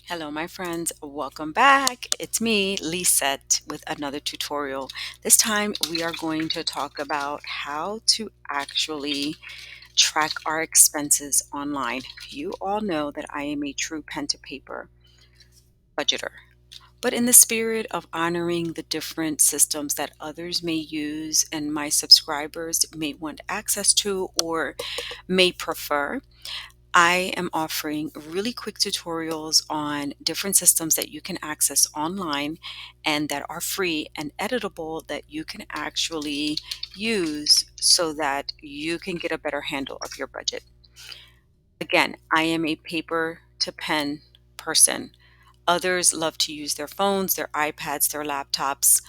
Hello, my friends. Welcome back. It's me, Lisette, with another tutorial. This time we are going to talk about how to actually track our expenses online. You all know that I am a true pen to paper budgeter. But in the spirit of honoring the different systems that others may use and my subscribers may want access to or may prefer, I am offering really quick tutorials on different systems that you can access online and that are free and editable that you can actually use so that you can get a better handle of your budget. Again, I am a paper to pen person. Others love to use their phones, their iPads, their laptops.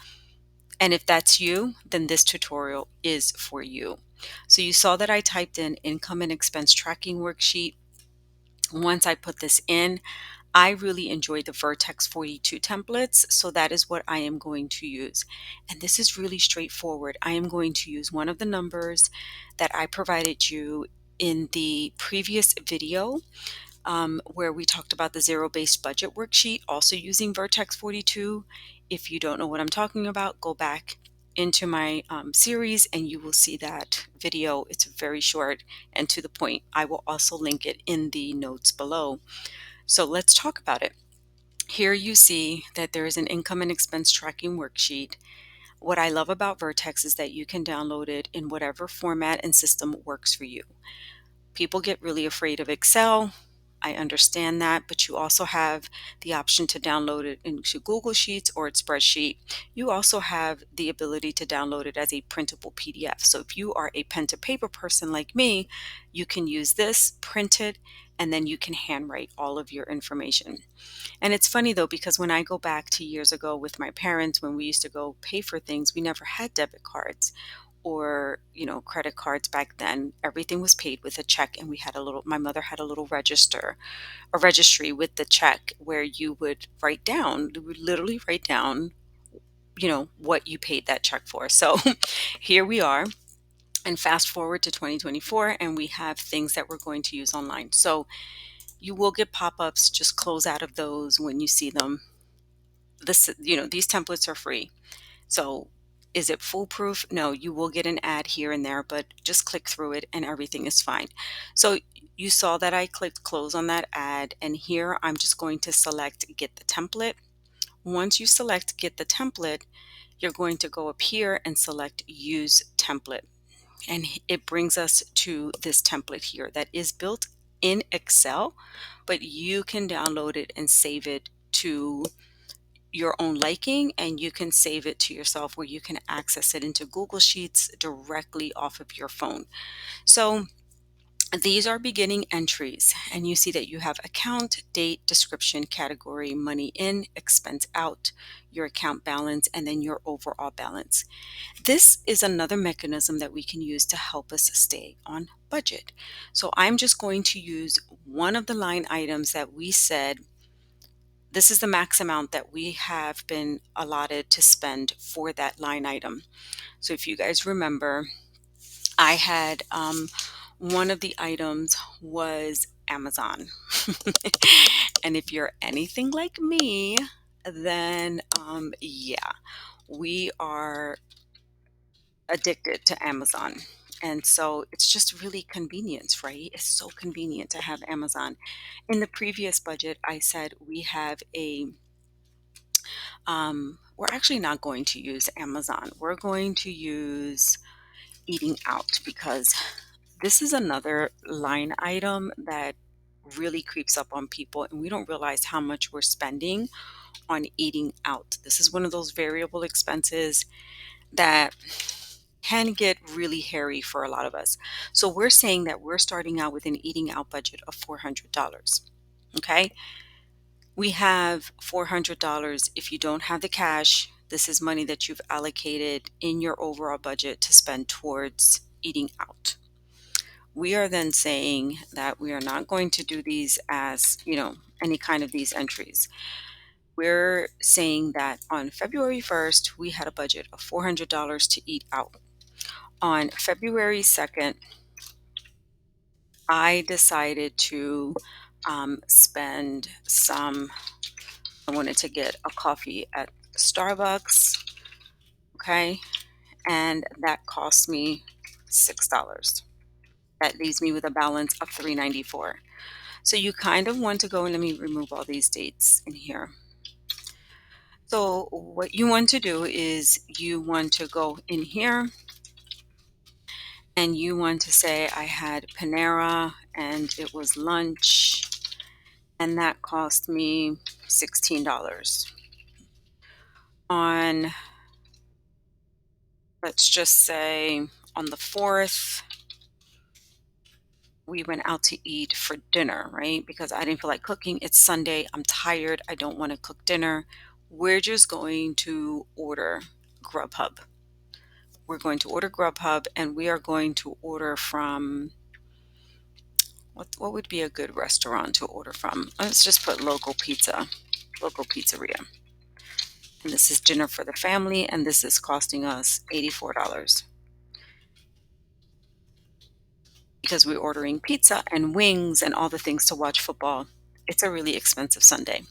And if that's you, then this tutorial is for you. So you saw that I typed in income and expense tracking worksheet. Once I put this in, I really enjoy the Vertex 42 templates, so that is what I am going to use. And this is really straightforward. I am going to use one of the numbers that I provided you in the previous video where we talked about the zero-based budget worksheet, also using Vertex 42. If you don't know what I'm talking about, go back into my series and you will see that video. It's very short and to the point. I will also link it in the notes below. So let's talk about it. Here you see that there is an income and expense tracking worksheet. What I love about Vertex is that you can download it in whatever format and system works for you. People get really afraid of Excel. I understand that, but you also have the option to download it into Google Sheets or its spreadsheet. You also have the ability to download it as a printable PDF. So if you are a pen to paper person like me, you can use this, print it, and then you can handwrite all of your information. And it's funny though, because when I go back to years ago with my parents, when we used to go pay for things, we never had debit cards or credit cards back then. Everything was paid with a check, and we had my mother had a little a registry with the check where you would literally write down what you paid that check for. So here we are, and fast forward to 2024, and we have things that we're going to use online. So you will get pop-ups. Just close out of those when you see them. These templates are free. So is it foolproof? No, you will get an ad here and there, but just click through it and everything is fine. So you saw that I clicked close on that ad, and here I'm just going to select get the template. Once you select get the template, you're going to go up here and select use template. And it brings us to this template here that is built in Excel, but you can download it and save it to your own liking, and you can save it to yourself where you can access it into Google Sheets directly off of your phone. So these are beginning entries, and you see that you have account, date, description, category, money in, expense out, your account balance, and then your overall balance. This is another mechanism that we can use to help us stay on budget. So I'm just going to use one of the line items that we said this is the max amount that we have been allotted to spend for that line item. So if you guys remember, I had one of the items was Amazon. And if you're anything like me, then yeah, we are addicted to Amazon. And so it's just really convenience, right? It's so convenient to have Amazon. In the previous budget, I said we have we're actually not going to use Amazon. We're going to use eating out, because this is another line item that really creeps up on people, and we don't realize how much we're spending on eating out. This is one of those variable expenses that can get really hairy for a lot of us. So we're saying that we're starting out with an eating out budget of $400. Okay. We have $400. If you don't have the cash, this is money that you've allocated in your overall budget to spend towards eating out. We are then saying that we are not going to do these as, any kind of these entries. We're saying that on February 1st, we had a budget of $400 to eat out. On February 2nd, I decided to spend some. I wanted to get a coffee at Starbucks, okay, and that cost me $6. That leaves me with a balance of 394. So you kind of want to go, and let me remove all these dates in here. So what you want to do is you want to go in here and you want to say I had Panera and it was lunch and that cost me $16. On, let's just say on the 4th, we went out to eat for dinner, right? Because I didn't feel like cooking. It's Sunday. I'm tired. I don't want to cook dinner. We're just going to order Grubhub. We're going to order Grubhub and we are going to order from what would be a good restaurant to order from? Let's just put local pizza, local pizzeria. And this is dinner for the family and this is costing us $84 because we're ordering pizza and wings and all the things to watch football. It's a really expensive Sunday.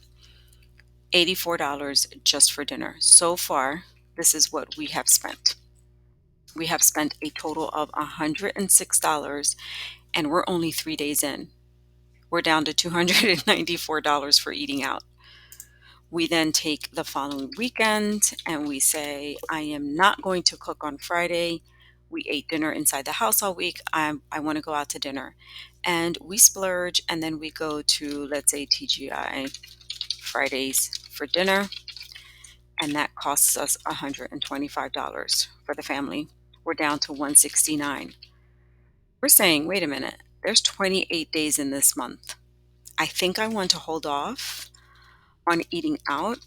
$84 just for dinner. So far, this is what we have spent. We have spent a total of $106 and we're only 3 days in. We're down to $294 for eating out. We then take the following weekend and we say, I am not going to cook on Friday. We ate dinner inside the house all week. I want to go out to dinner. And we splurge and then we go to, let's say, TGI Fridays for dinner. And that costs us $125 for the family. We're down to $169. We're saying, wait a minute, there's 28 days in this month. I think I want to hold off on eating out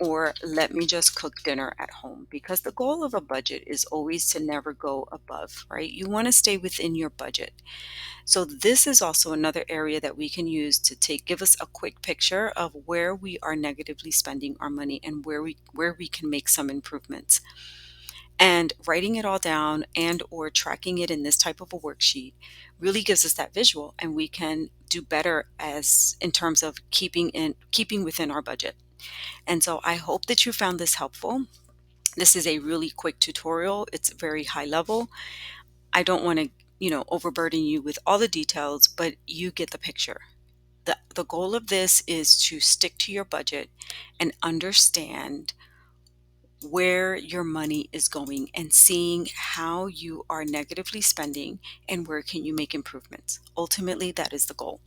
or let me just cook dinner at home because the goal of a budget is always to never go above, right? You want to stay within your budget. So this is also another area that we can use to give us a quick picture of where we are negatively spending our money and where we can make some improvements. And writing it all down and or tracking it in this type of a worksheet really gives us that visual and we can do better as in terms of keeping within our budget. And so I hope that you found this helpful. This is a really quick tutorial. It's very high level. I don't want to, overburden you with all the details, but you get the picture. The goal of this is to stick to your budget and understand where your money is going and seeing how you are negatively spending and where can you make improvements. Ultimately, that is the goal.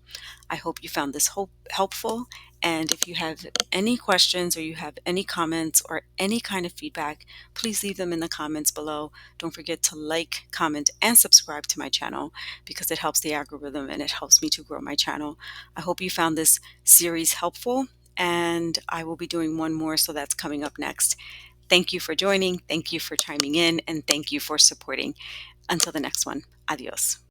I hope you found this helpful. And if you have any questions or you have any comments or any kind of feedback, please leave them in the comments below. Don't forget to like, comment, and subscribe to my channel because it helps the algorithm and it helps me to grow my channel. I hope you found this series helpful and I will be doing one more, so that's coming up next. Thank you for joining. Thank you for chiming in and thank you for supporting. Until the next one, adios.